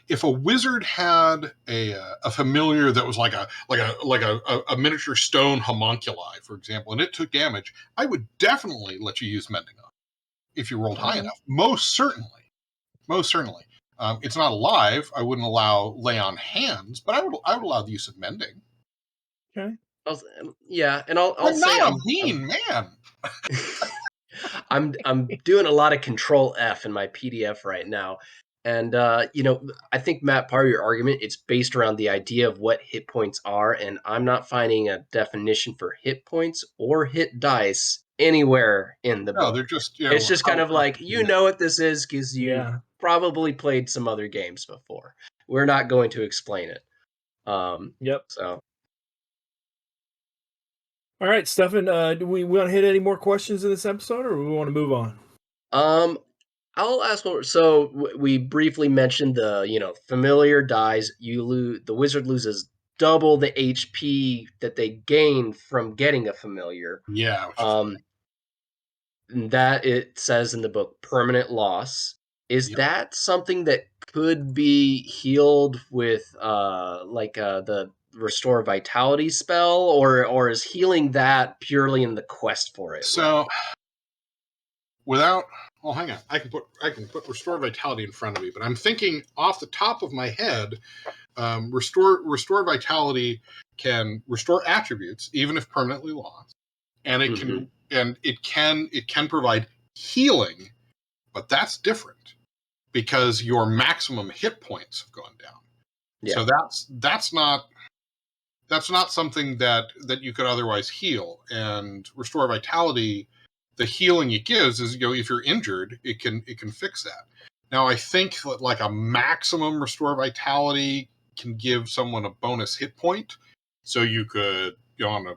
if a wizard had a familiar that was like a miniature stone homunculi, for example, and it took damage, I would definitely let you use mending on it if you rolled high enough. Most certainly. It's not alive. I wouldn't allow lay on hands, but I would allow the use of mending. Okay. And I'll say I'm mean man. I'm doing a lot of Control F in my PDF right now. And, I think, Matt, part of your argument, it's based around the idea of what hit points are. And I'm not finding a definition for hit points or hit dice anywhere in the book. No, they're just, it's just kind of like, know what this is because you probably played some other games before. We're not going to explain it. Yep. So. All right, Stefan, do we want to hit any more questions in this episode, or do we want to move on? I'll ask one. So we briefly mentioned the familiar dies. The wizard loses double the HP that they gain from getting a familiar. Yeah. That it says in the book permanent loss. Is that something that could be healed with the restore vitality spell, or is healing that purely in the quest for it? So hang on. I can put restore vitality in front of me, but I'm thinking off the top of my head, restore vitality can restore attributes even if permanently lost, and it can provide healing, but that's different because your maximum hit points have gone down. Yeah. So that's not something that you could otherwise heal. And restore vitality, the healing it gives is, if you're injured, it can fix that. Now, I think that like a maximum restore vitality can give someone a bonus hit point. So you could, on a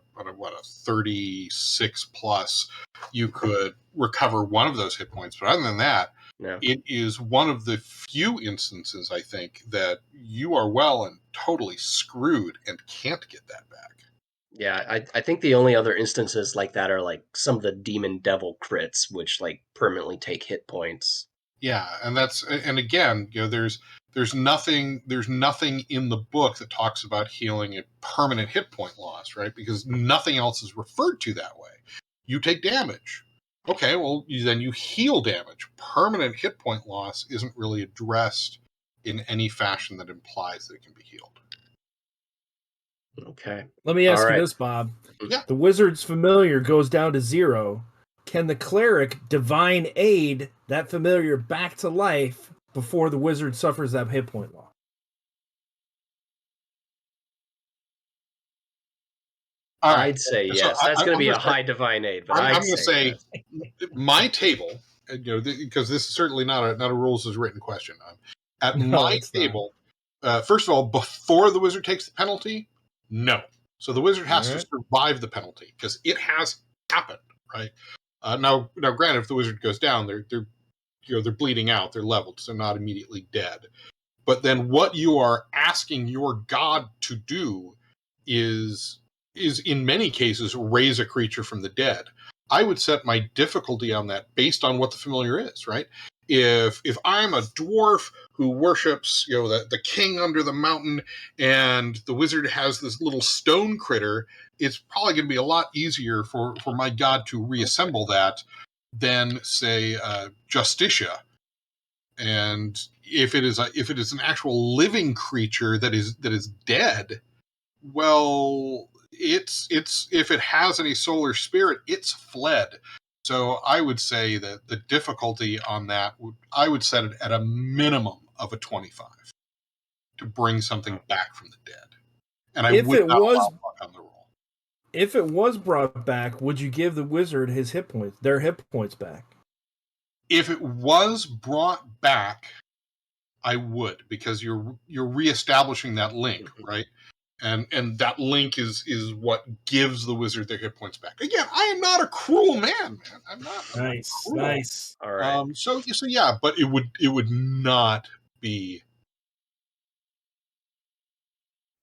36 plus, you could recover one of those hit points. But other than that, it is one of the few instances, I think, that you are well and totally screwed and can't get that back. Yeah, I think the only other instances like that are like some of the demon devil crits, which like permanently take hit points. Yeah, and again, there's nothing in the book that talks about healing a permanent hit point loss, right? Because nothing else is referred to that way. You take damage. Okay, well, then you heal damage. Permanent hit point loss isn't really addressed in any fashion that implies that it can be healed. Okay. Let me ask you this, Bob. Yeah. The wizard's familiar goes down to 0. Can the cleric divine aid that familiar back to life before the wizard suffers that hit point loss? I'd say yes. That's going to be a high divine aid. But I'm going to say my table, because this is certainly not a rules as written question. At my table, first of all, before the wizard takes the penalty, No. So the wizard has to survive the penalty because it has happened, right? Now, granted, if the wizard goes down, they're bleeding out, they're leveled, so they're not immediately dead. But then what you are asking your god to do is in many cases raise a creature from the dead. I would set my difficulty on that based on what the familiar is, right? If I'm a dwarf who worships, the king under the mountain, and the wizard has this little stone critter, it's probably going to be a lot easier for my god to reassemble that than, say, Justicia. And if it is an actual living creature that is dead, well, it's if it has any solar spirit, it's fled. So I would say that the difficulty on that I would set it at a minimum of a 25 to bring something back from the dead. And I would not allow luck on the roll. If it was brought back, would you give the wizard their hit points back? If it was brought back, I would, because you're reestablishing that link, right? And that link is what gives the wizard their hit points back. Again, I am not a cruel man. I'm not. Nice. All right. So yeah, but it would not be.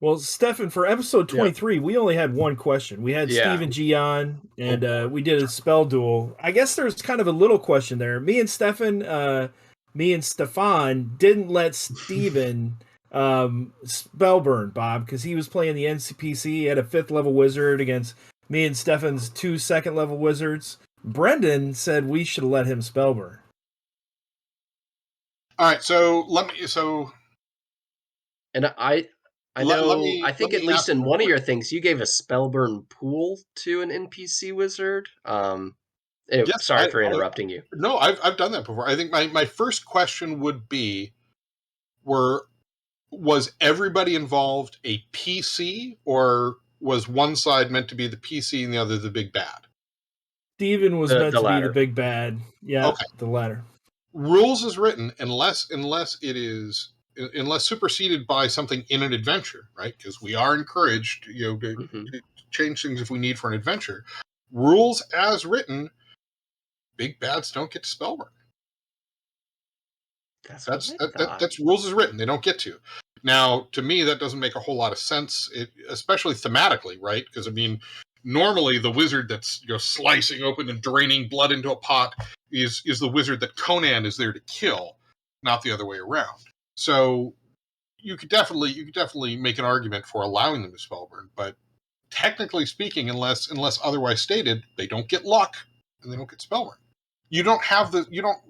Well, Stefan, for episode 23, we only had one question. We had Stephen G on, and we did a spell duel. I guess there's kind of a little question there. Me and Stefan didn't let Stephen Spellburn, Bob, because he was playing the NCPC. He had a 5th level wizard against me and Stefan's 2 2nd level wizards. Brendan said we should let him Spellburn. All right, and I know. I think at least in one of your things, you gave a Spellburn pool to an NPC wizard. Sorry for interrupting you. No, I've done that before. I think my first question would be, was everybody involved a PC, or was one side meant to be the PC and the other the big bad? Steven was meant to be the big bad. Yeah, okay. The latter. Rules is written unless superseded by something in an adventure, right? Because we are encouraged, to change things if we need for an adventure. Rules as written, big bads don't get to Spellburn. That's rules as written. They don't get to. Now, to me, that doesn't make a whole lot of sense, especially thematically, right? Because normally the wizard that's slicing open and draining blood into a pot is the wizard that Conan is there to kill, not the other way around. So you could definitely make an argument for allowing them to Spellburn, but technically speaking, unless otherwise stated, they don't get luck and they don't get Spellburn. You don't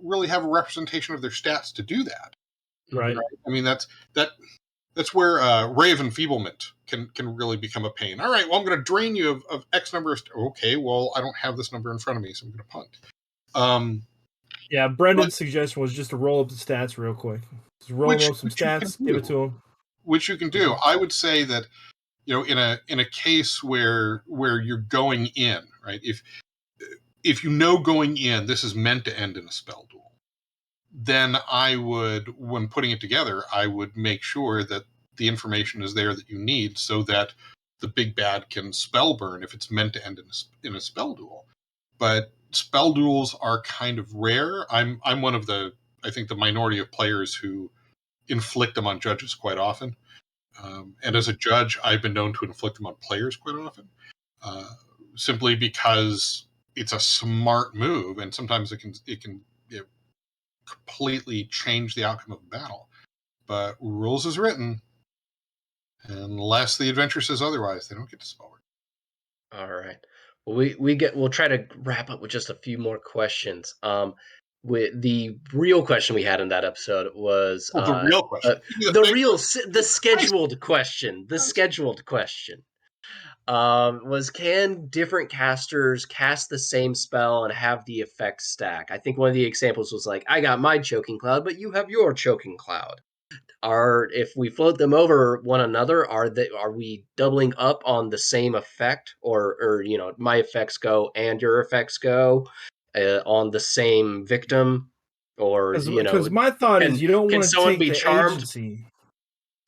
really have a representation of their stats to do that. Right. I mean, that's where Ray of Enfeeblement can really become a pain. All right, well, I'm going to drain you of X number of... Okay, well, I don't have this number in front of me, so I'm going to punt. Brendan's suggestion was just to roll up the stats real quick. Just roll up some stats, give it to him. Which you can do. I would say that, in a case where you're going in, right? If going in, this is meant to end in a spell duel, then I would, when putting it together, I would make sure that the information is there that you need so that the big bad can Spellburn if it's meant to end in a spell duel. But spell duels are kind of rare. I'm one of the minority of players who inflict them on judges quite often. And as a judge, I've been known to inflict them on players quite often, simply because it's a smart move, and sometimes it can completely change the outcome of a battle. But rules is written, unless the adventure says otherwise, they don't get to Spellburn. All right. Well, we'll try to wrap up with just a few more questions. With the real question we had in that episode was the real question, the scheduled question. The scheduled question was, can different casters cast the same spell and have the effects stack? I think one of the examples was like, I got my choking cloud, but you have your choking cloud. If we float them over one another, are we doubling up on the same effect, or my effects go and your effects go on the same victim, or because my thought is you don't want to take the agency.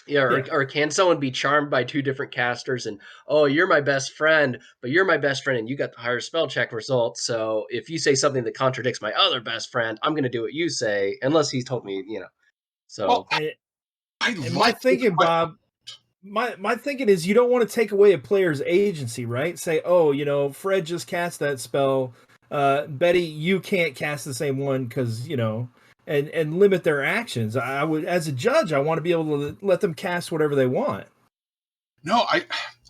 Yeah, or can someone be charmed by two different casters and, oh, you're my best friend, but you're my best friend and you got the higher spell check result. So if you say something that contradicts my other best friend, I'm going to do what you say, unless he's told me, So Well, my thinking, Bob, my thinking is you don't want to take away a player's agency, right? Say, oh, Fred just cast that spell. Betty, you can't cast the same one because and limit their actions. I would, as a judge, I want to be able to let them cast whatever they want. No,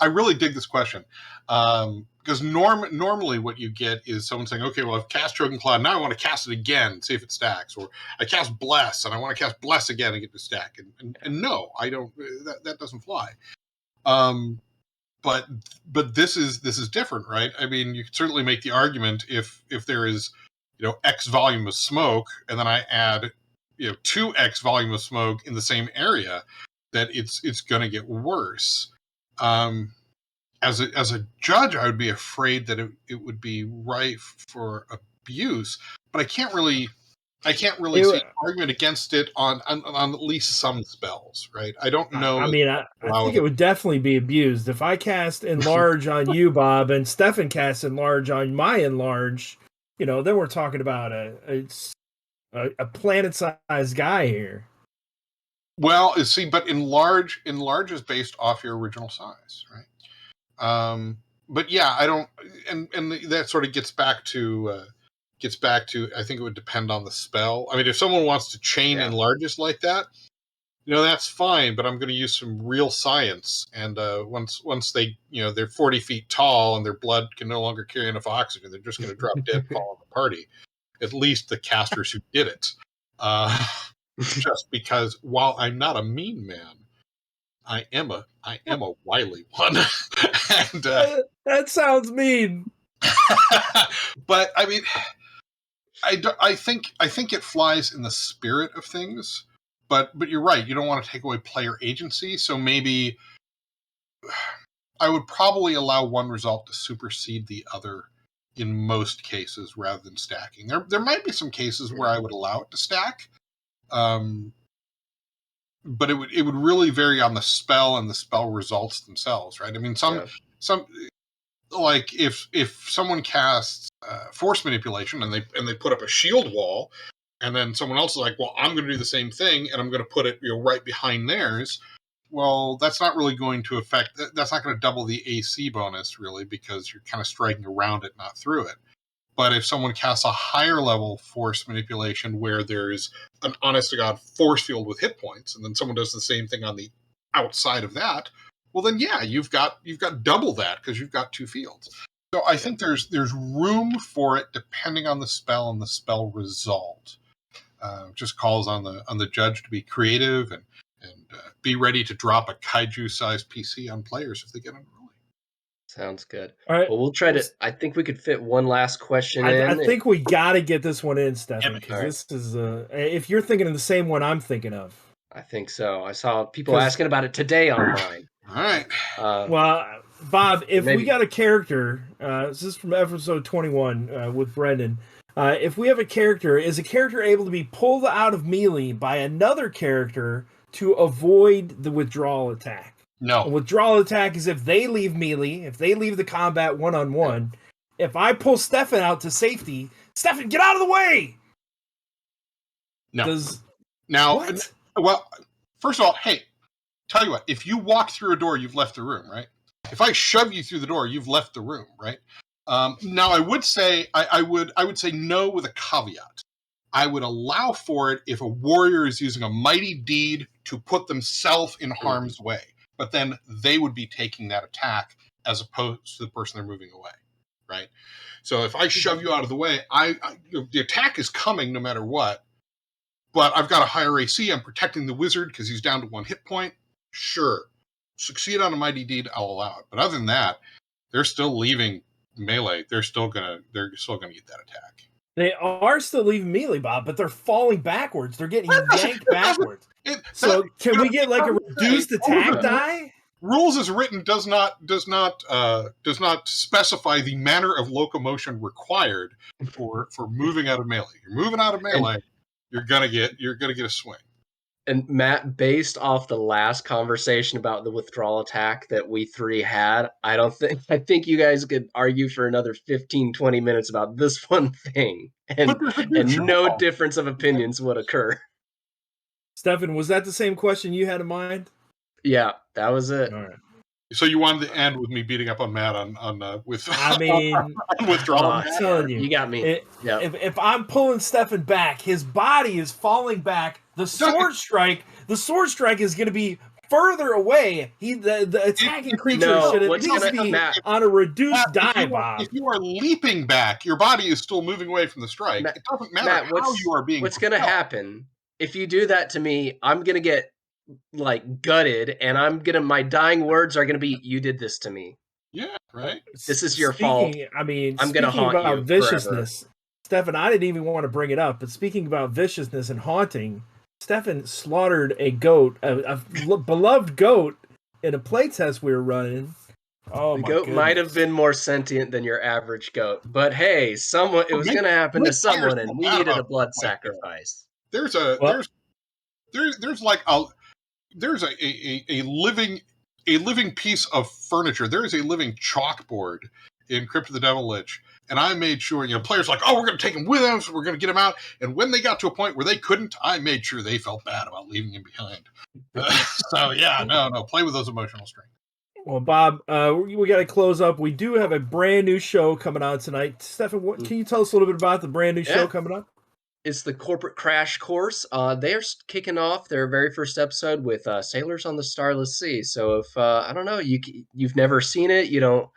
I really dig this question, because normally what you get is someone saying, okay, well, I've cast Choking Cloud, now I want to cast it again, see if it stacks, or I cast Bless and I want to cast Bless again and get the stack, and no, I don't. That doesn't fly. But this is different, right? I mean, you can certainly make the argument if there is X volume of smoke, and then I add 2X volume of smoke in the same area, that it's going to get worse. As a judge, I would be afraid that it would be rife for abuse, but I can't really see an argument against it on at least some spells, right? I don't know. I mean, I think it would definitely be abused. If I cast Enlarge on you, Bob, and Stefan casts Enlarge on my Enlarge, then we're talking about a planet-sized guy here. Well, see, but enlarge is based off your original size, right? But yeah, I don't, and that sort of gets back to I think it would depend on the spell. I mean, if someone wants to chain enlarges like that, that's fine. But I'm going to use some real science, and once they they're 40 feet tall and their blood can no longer carry enough oxygen, they're just going to drop dead, fall in the party. At least the casters who did it. Just because while I'm not a mean man, I am a wily one. And that sounds mean. But I mean, I think it flies in the spirit of things. But you're right. You don't want to take away player agency. So maybe I would probably allow one result to supersede the other in most cases, rather than stacking. There might be some cases where I would allow it to stack. But it would really vary on the spell and the spell results themselves, right? I mean, some like if someone casts force manipulation and they put up a shield wall, and then someone else is like, well, I'm going to do the same thing and I'm going to put it right behind theirs. Well, that's not really going to affect. That's not going to double the AC bonus really, because you're kind of striking around it, not through it. But if someone casts a higher level force manipulation where there's an honest to God force field with hit points, and then someone does the same thing on the outside of that, well then you've got double that because you've got two fields. So I think there's room for it depending on the spell and the spell result. Just calls on the judge to be creative and be ready to drop a kaiju-sized PC on players if they get unruly. Sounds good. All right. Well, we'll try to. I think we could fit one last question in. I think we got to get this one in, Stefan, because this is if you're thinking of the same one I'm thinking of. I think so. I saw people asking about it today online. All right. Well, Bob, if we got a character, this is from episode 21 with Brendan. If we have a character, is a character able to be pulled out of melee by another character to avoid the withdrawal attack? No. A withdrawal attack is if they leave melee, if they leave the combat one-on-one. If I pull Stefan out to safety, Stefan, get out of the way! No. What? Well, first of all, hey, tell you what, if you walk through a door, you've left the room, right? If I shove you through the door, you've left the room, right? Now, I would say I would say no with a caveat. I would allow for it if a warrior is using a mighty deed to put themselves in harm's way, but then they would be taking that attack as opposed to the person they're moving away, right? So if I shove you out of the way, the attack is coming no matter what, but I've got a higher AC. I'm protecting the wizard because he's down to 1 hit point. Sure, succeed on a mighty deed, I'll allow it. But other than that, they're still leaving melee. They're still gonna get that attack. They are still leaving melee, Bob, but they're falling backwards. They're getting yanked backwards. So can we get like a reduced attack die? Rules as written does not specify the manner of locomotion required for moving out of melee. You're moving out of melee, you're gonna get a swing. And Matt, based off the last conversation about the withdrawal attack that we three had, I think you guys could argue for another 15, 20 minutes about this one thing. And no difference of opinions would occur. Stefan, was that the same question you had in mind? Yeah, that was it. All right. So you wanted to end with me beating up on Matt with withdrawal. I'm telling you, got me. If I'm pulling Stefan back, his body is falling back. The sword strike is going to be further away. The attacking creature should at least be on a reduced die, Bob. If you are leaping back, your body is still moving away from the strike. It doesn't matter how you are being. What's going to happen if you do that to me? I'm going to get gutted, and my dying words are going to be, "You did this to me." Yeah, right. This is your fault. I mean, I'm going to haunt about you viciousness, forever. Stefan. I didn't even want to bring it up, but speaking about viciousness and haunting, Stefan slaughtered a goat, a beloved goat, in a playtest we were running. Oh, the goat might have been more sentient than your average goat, but hey, it was going to happen to someone, and we needed a blood sacrifice. There's a living piece of furniture. There is a living chalkboard in Crypt of the Devil Lich, and I made sure, players like, oh, we're going to take him with us, we're going to get him out, and when they got to a point where they couldn't, I made sure they felt bad about leaving him behind. So yeah, no, play with those emotional strings. Well, Bob, we got to close up. We do have a brand new show coming out tonight. Stefan, can you tell us a little bit about the brand new show coming up? It's the Corporate Crash Course. They are kicking off their very first episode with Sailors on the Starless Sea. So if I don't know, you've never seen it, you don't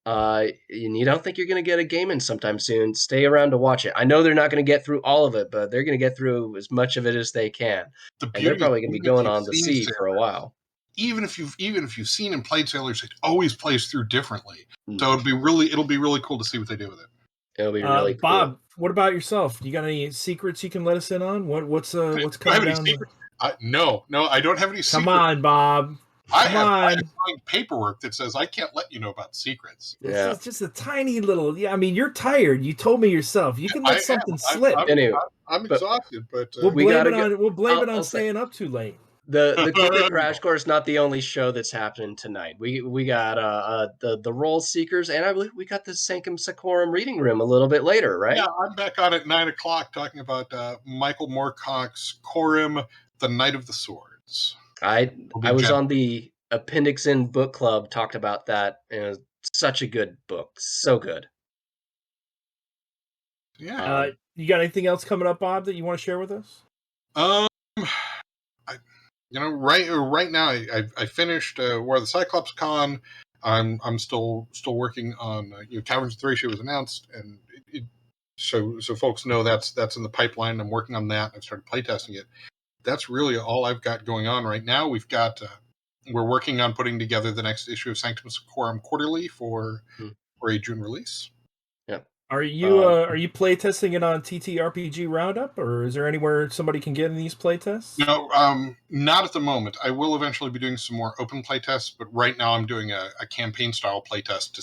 think you're going to get a game in sometime soon, stay around to watch it. I know they're not going to get through all of it, but they're going to get through as much of it as they can. And they're probably going to be going on the sea for a while. Even if you've seen and played Sailors, it always plays through differently. So it'll be really cool to see what they do with it. It'll be really cool. Bob, what about yourself? You got any secrets you can let us in on? What's coming down? No, I don't have any secrets. Come on, Bob. I have paperwork that says I can't let you know about secrets. Yeah. It's just a tiny little. Yeah, I mean, you're tired. You told me yourself. You can let something slip. I'm exhausted, but we'll blame it on staying up too late. The Corporate Crash Course is not the only show that's happening tonight. We got the Role Seekers, and I believe we got the Sanctum Sanctorum reading room a little bit later, right? Yeah, I'm back on at 9:00 talking about Michael Moorcock's Corim, the Knight of the Swords. I was on the Appendix In book club, talked about that, and it was such a good book, so good. Yeah. You got anything else coming up, Bob, that you want to share with us? Right now I finished War of the Cyclops Con. I'm still working on Caverns of Thracia was announced, and so folks know that's in the pipeline. I'm working on that. I've started playtesting it. That's really all I've got going on right now. We're working on putting together the next issue of Sanctum Sanctorum Quarterly for a June release. Yeah. Are you playtesting it on TTRPG Roundup, or is there anywhere somebody can get in these playtests? No, not at the moment. I will eventually be doing some more open playtests, but right now I'm doing a campaign style playtest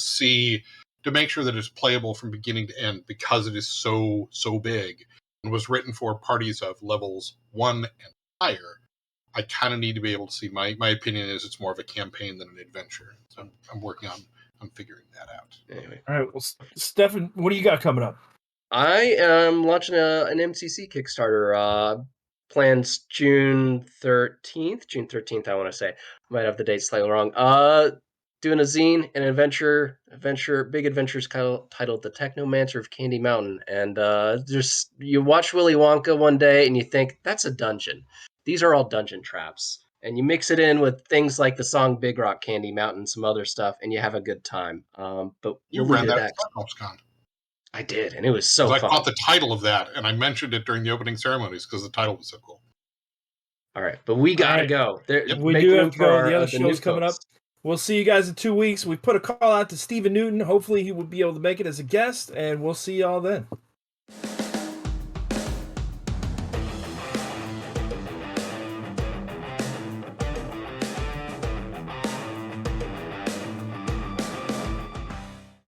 to make sure that it's playable from beginning to end, because it is so big and was written for parties of levels 1 and higher. I kind of need to be able to see. My opinion is it's more of a campaign than an adventure. So I'm working on figuring that out. Anyway. All right. Well, Stefan, what do you got coming up? I am launching an MCC Kickstarter. Plans June 13th, I want to say. Might have the date slightly wrong. Doing a zine, an big adventures titled The Technomancer of Candy Mountain. And you watch Willy Wonka one day and you think, that's a dungeon. These are all dungeon traps. And you mix it in with things like the song Big Rock Candy Mountain, some other stuff, and you have a good time. But you ran that at CyclopsCon. I did, and it was so fun. I caught the title of that, and I mentioned it during the opening ceremonies because the title was so cool. All right, but we got to go. We do have to go. The other show's coming up. We'll see you guys in 2 weeks. We put a call out to Stephen Newton. Hopefully he will be able to make it as a guest, and we'll see y'all then.